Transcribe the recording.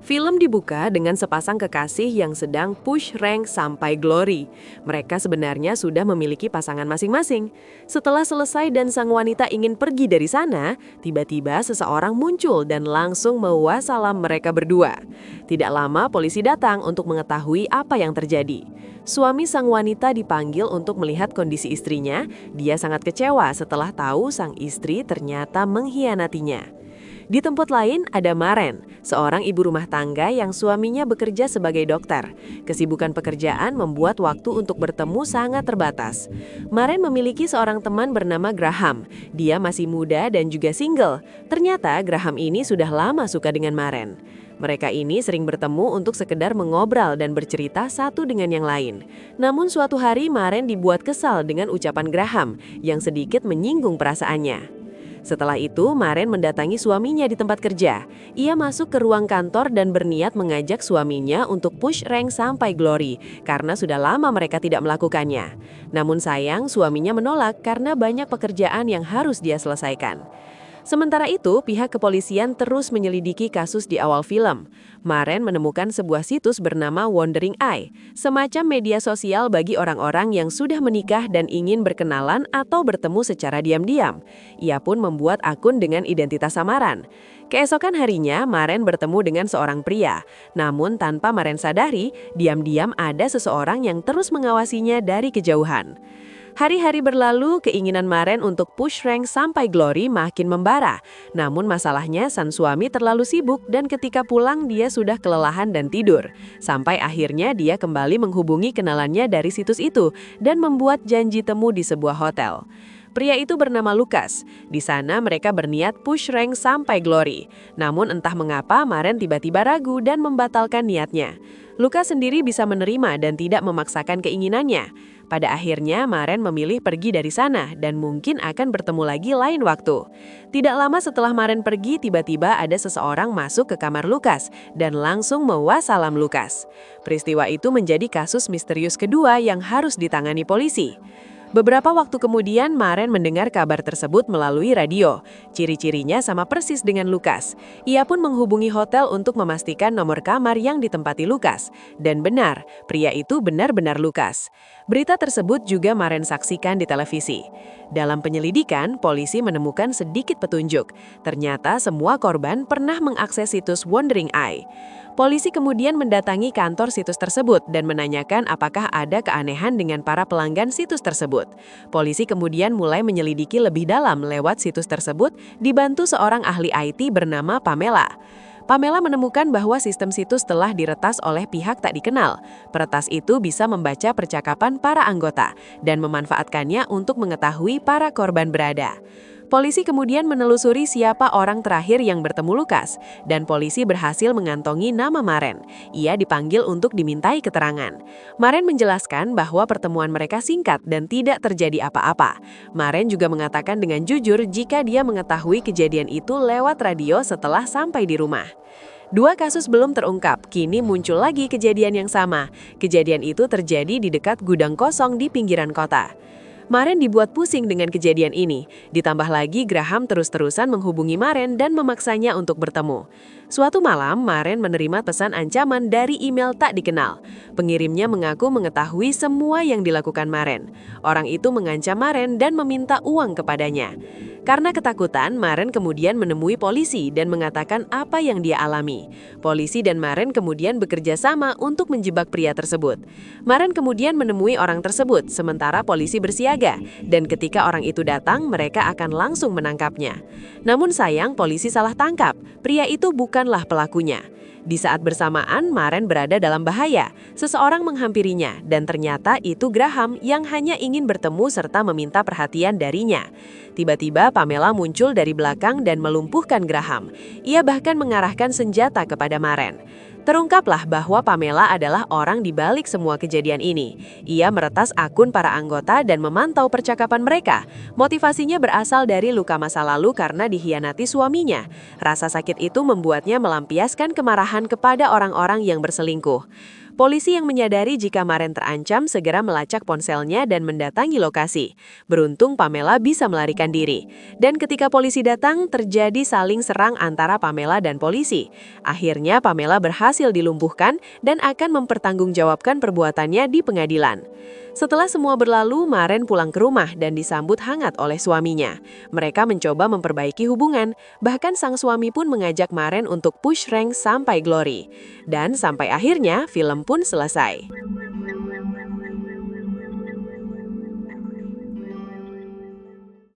Film dibuka dengan sepasang kekasih yang sedang push rank sampai glory. Mereka sebenarnya sudah memiliki pasangan masing-masing. Setelah selesai dan sang wanita ingin pergi dari sana, tiba-tiba seseorang muncul dan langsung mewassalam mereka berdua. Tidak lama polisi datang untuk mengetahui apa yang terjadi. Suami sang wanita dipanggil untuk melihat kondisi istrinya. Dia sangat kecewa setelah tahu sang istri ternyata mengkhianatinya. Di tempat lain ada Maren, seorang ibu rumah tangga yang suaminya bekerja sebagai dokter. Kesibukan pekerjaan membuat waktu untuk bertemu sangat terbatas. Maren memiliki seorang teman bernama Graham. Dia masih muda dan juga single. Ternyata Graham ini sudah lama suka dengan Maren. Mereka ini sering bertemu untuk sekedar mengobrol dan bercerita satu dengan yang lain. Namun suatu hari Maren dibuat kesal dengan ucapan Graham yang sedikit menyinggung perasaannya. Setelah itu, Maren mendatangi suaminya di tempat kerja. Ia masuk ke ruang kantor dan berniat mengajak suaminya untuk push rank sampai glory, karena sudah lama mereka tidak melakukannya. Namun sayang, suaminya menolak karena banyak pekerjaan yang harus dia selesaikan. Sementara itu, pihak kepolisian terus menyelidiki kasus di awal film. Maren menemukan sebuah situs bernama Wandering Eye, semacam media sosial bagi orang-orang yang sudah menikah dan ingin berkenalan atau bertemu secara diam-diam. Ia pun membuat akun dengan identitas samaran. Keesokan harinya, Maren bertemu dengan seorang pria. Namun tanpa Maren sadari, diam-diam ada seseorang yang terus mengawasinya dari kejauhan. Hari-hari berlalu, keinginan Maren untuk push rank sampai glory makin membara. Namun masalahnya sang suami terlalu sibuk dan ketika pulang dia sudah kelelahan dan tidur. Sampai akhirnya dia kembali menghubungi kenalannya dari situs itu dan membuat janji temu di sebuah hotel. Pria itu bernama Lucas. Di sana mereka berniat push rank sampai glory. Namun entah mengapa Maren tiba-tiba ragu dan membatalkan niatnya. Lucas sendiri bisa menerima dan tidak memaksakan keinginannya. Pada akhirnya Maren memilih pergi dari sana dan mungkin akan bertemu lagi lain waktu. Tidak lama setelah Maren pergi, tiba-tiba ada seseorang masuk ke kamar Lucas dan langsung mewassalam Lucas. Peristiwa itu menjadi kasus misterius kedua yang harus ditangani polisi. Beberapa waktu kemudian, Maren mendengar kabar tersebut melalui radio. Ciri-cirinya sama persis dengan Lucas. Ia pun menghubungi hotel untuk memastikan nomor kamar yang ditempati Lucas. Dan benar, pria itu benar-benar Lucas. Berita tersebut juga Maren saksikan di televisi. Dalam penyelidikan, polisi menemukan sedikit petunjuk. Ternyata semua korban pernah mengakses situs Wandering Eye. Polisi kemudian mendatangi kantor situs tersebut dan menanyakan apakah ada keanehan dengan para pelanggan situs tersebut. Polisi kemudian mulai menyelidiki lebih dalam lewat situs tersebut dibantu seorang ahli IT bernama Pamela. Pamela menemukan bahwa sistem situs telah diretas oleh pihak tak dikenal. Peretas itu bisa membaca percakapan para anggota dan memanfaatkannya untuk mengetahui para korban berada. Polisi kemudian menelusuri siapa orang terakhir yang bertemu Lucas, dan polisi berhasil mengantongi nama Maren. Ia dipanggil untuk dimintai keterangan. Maren menjelaskan bahwa pertemuan mereka singkat dan tidak terjadi apa-apa. Maren juga mengatakan dengan jujur jika dia mengetahui kejadian itu lewat radio setelah sampai di rumah. Dua kasus belum terungkap, kini muncul lagi kejadian yang sama. Kejadian itu terjadi di dekat gudang kosong di pinggiran kota. Maren dibuat pusing dengan kejadian ini. Ditambah lagi Graham terus-terusan menghubungi Maren dan memaksanya untuk bertemu. Suatu malam, Maren menerima pesan ancaman dari email tak dikenal. Pengirimnya mengaku mengetahui semua yang dilakukan Maren. Orang itu mengancam Maren dan meminta uang kepadanya. Karena ketakutan, Maren kemudian menemui polisi dan mengatakan apa yang dia alami. Polisi dan Maren kemudian bekerja sama untuk menjebak pria tersebut. Maren kemudian menemui orang tersebut, sementara polisi bersiaga. Dan ketika orang itu datang, mereka akan langsung menangkapnya. Namun sayang, polisi salah tangkap. Pria itu bukanlah pelakunya. Di saat bersamaan, Maren berada dalam bahaya. Seseorang menghampirinya, dan ternyata itu Graham yang hanya ingin bertemu serta meminta perhatian darinya. Tiba-tiba Pamela muncul dari belakang dan melumpuhkan Graham. Ia bahkan mengarahkan senjata kepada Maren. Terungkaplah bahwa Pamela adalah orang di balik semua kejadian ini. Ia meretas akun para anggota dan memantau percakapan mereka. Motivasinya berasal dari luka masa lalu karena dikhianati suaminya. Rasa sakit itu membuatnya melampiaskan kemarahan kepada orang-orang yang berselingkuh. Polisi yang menyadari jika Maren terancam segera melacak ponselnya dan mendatangi lokasi. Beruntung Pamela bisa melarikan diri. Dan ketika polisi datang, terjadi saling serang antara Pamela dan polisi. Akhirnya Pamela berhasil dilumpuhkan dan akan mempertanggungjawabkan perbuatannya di pengadilan. Setelah semua berlalu, Maren pulang ke rumah dan disambut hangat oleh suaminya. Mereka mencoba memperbaiki hubungan, bahkan sang suami pun mengajak Maren untuk push rank sampai glory. Dan sampai akhirnya film pun selesai.